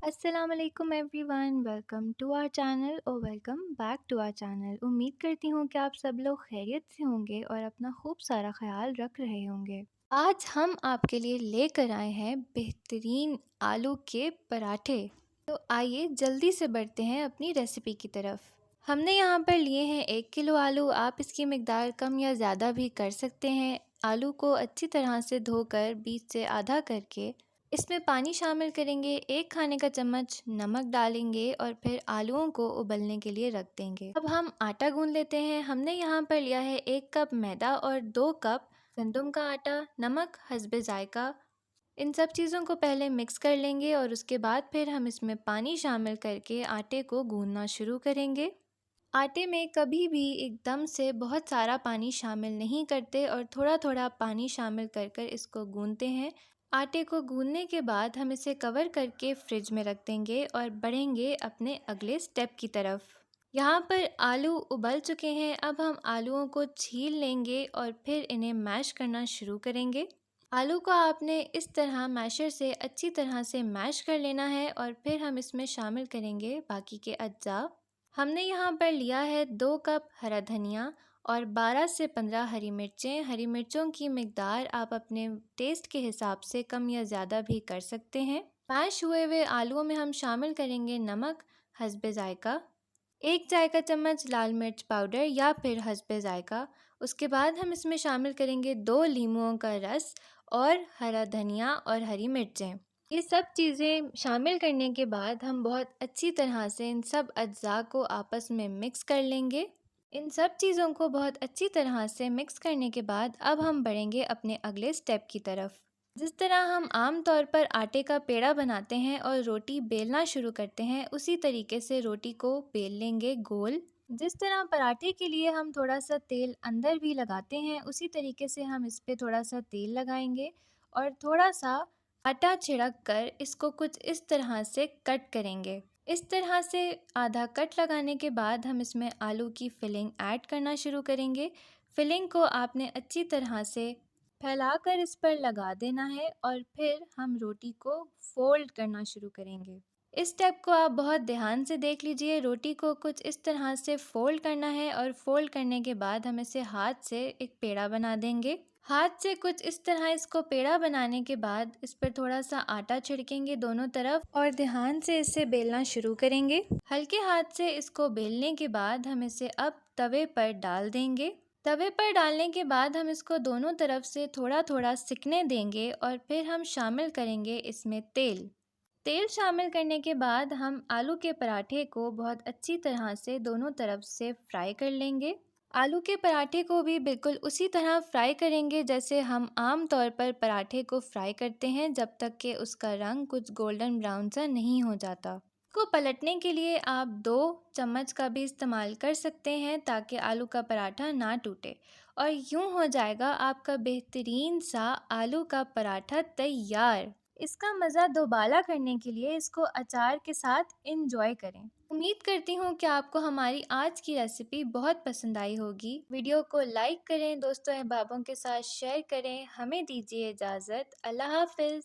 अस्सलाम वालेकुम everyone, welcome to our channel और welcome back to our channel. उम्मीद करती हूँ कि आप सब लोग खैरियत से होंगे और अपना खूब सारा ख्याल रख रहे होंगे। आज हम आपके लिए लेकर आए हैं बेहतरीन आलू के पराठे। तो आइए जल्दी से बढ़ते हैं अपनी रेसिपी की तरफ। हमने यहाँ पर लिए हैं 1 किलो आलू। आप इसकी मिकदार कम या ज़्यादा भी कर सकते हैं। आलू को अच्छी तरह से धोकर बीच से आधा करके इसमें पानी शामिल करेंगे, 1 खाने का चम्मच नमक डालेंगे और फिर आलूओं को उबलने के लिए रख देंगे। अब हम आटा गूंद लेते हैं। हमने यहाँ पर लिया है 1 कप मैदा और 2 कप गंदम का आटा, नमक हस्बे जायका। इन सब चीज़ों को पहले मिक्स कर लेंगे और उसके बाद फिर हम इसमें पानी शामिल करके आटे को गूंदना शुरू करेंगे। आटे में कभी भी एकदम से बहुत सारा पानी शामिल नहीं करते और थोड़ा थोड़ा पानी शामिल कर कर इसको गूंदते हैं। आटे को गूंदने के बाद हम इसे कवर करके फ्रिज में रख देंगे और बढ़ेंगे अपने अगले स्टेप की तरफ। यहाँ पर आलू उबल चुके हैं। अब हम आलूओं को छील लेंगे और फिर इन्हें मैश करना शुरू करेंगे। आलू को आपने इस तरह मैशर से अच्छी तरह से मैश कर लेना है और फिर हम इसमें शामिल करेंगे बाकी के अज्जा। हमने यहाँ पर लिया है 2 कप हरा धनिया और 12 से 15 हरी मिर्चें। हरी मिर्चों की मिकदार आप अपने टेस्ट के हिसाब से कम या ज़्यादा भी कर सकते हैं। मैश हुए आलूओं में हम शामिल करेंगे नमक हस्बे जायका, 1 चाय का चम्मच लाल मिर्च पाउडर या फिर हस्बे जायका। उसके बाद हम इसमें शामिल करेंगे 2 नींबुओं का रस और हरा धनिया और हरी मिर्चें। ये सब चीज़ें शामिल करने के बाद हम बहुत अच्छी तरह से इन सब अज्जा को आपस में मिक्स कर लेंगे। इन सब चीज़ों को बहुत अच्छी तरह से मिक्स करने के बाद अब हम बढ़ेंगे अपने अगले स्टेप की तरफ। जिस तरह हम आम तौर पर आटे का पेड़ा बनाते हैं और रोटी बेलना शुरू करते हैं, उसी तरीके से रोटी को बेल लेंगे गोल। जिस तरह पराठे के लिए हम थोड़ा सा तेल अंदर भी लगाते हैं, उसी तरीके से हम इस पे थोड़ा सा तेल लगाएंगे और थोड़ा सा आटा छिड़क कर इसको कुछ इस तरह से कट करेंगे। इस तरह से आधा कट लगाने के बाद हम इसमें आलू की फिलिंग ऐड करना शुरू करेंगे। फिलिंग को आपने अच्छी तरह से फैलाकर इस पर लगा देना है और फिर हम रोटी को फोल्ड करना शुरू करेंगे। इस स्टेप को आप बहुत ध्यान से देख लीजिए। रोटी को कुछ इस तरह से फोल्ड करना है और फोल्ड करने के बाद हम इसे हाथ से एक पेड़ा बना देंगे। हाथ से कुछ इस तरह इसको पेड़ा बनाने के बाद इस पर थोड़ा सा आटा छिड़केंगे दोनों तरफ और ध्यान से इसे बेलना शुरू करेंगे। हल्के हाथ से इसको बेलने के बाद हम इसे अब तवे पर डाल देंगे। तवे पर डालने के बाद हम इसको दोनों तरफ से थोड़ा थोड़ा सिकने देंगे और फिर हम शामिल करेंगे इसमें तेल। तेल शामिल करने के बाद हम आलू के पराठे को बहुत अच्छी तरह से दोनों तरफ से फ्राई कर लेंगे। आलू के पराठे को भी बिल्कुल उसी तरह फ्राई करेंगे जैसे हम आम तौर पर पराठे को फ्राई करते हैं, जब तक कि उसका रंग कुछ गोल्डन ब्राउन सा नहीं हो जाता। इसको पलटने के लिए आप 2 चम्मच का भी इस्तेमाल कर सकते हैं ताकि आलू का पराठा ना टूटे और यूं हो जाएगा आपका बेहतरीन सा आलू का पराठा तैयार। इसका मज़ा दोबाला करने के लिए इसको अचार के साथ इंजॉय करें। उम्मीद करती हूँ कि आपको हमारी आज की रेसिपी बहुत पसंद आई होगी। वीडियो को लाइक करें, दोस्तों अहबाबों के साथ शेयर करें। हमें दीजिए इजाज़त। अल्लाह हाफ़िज़।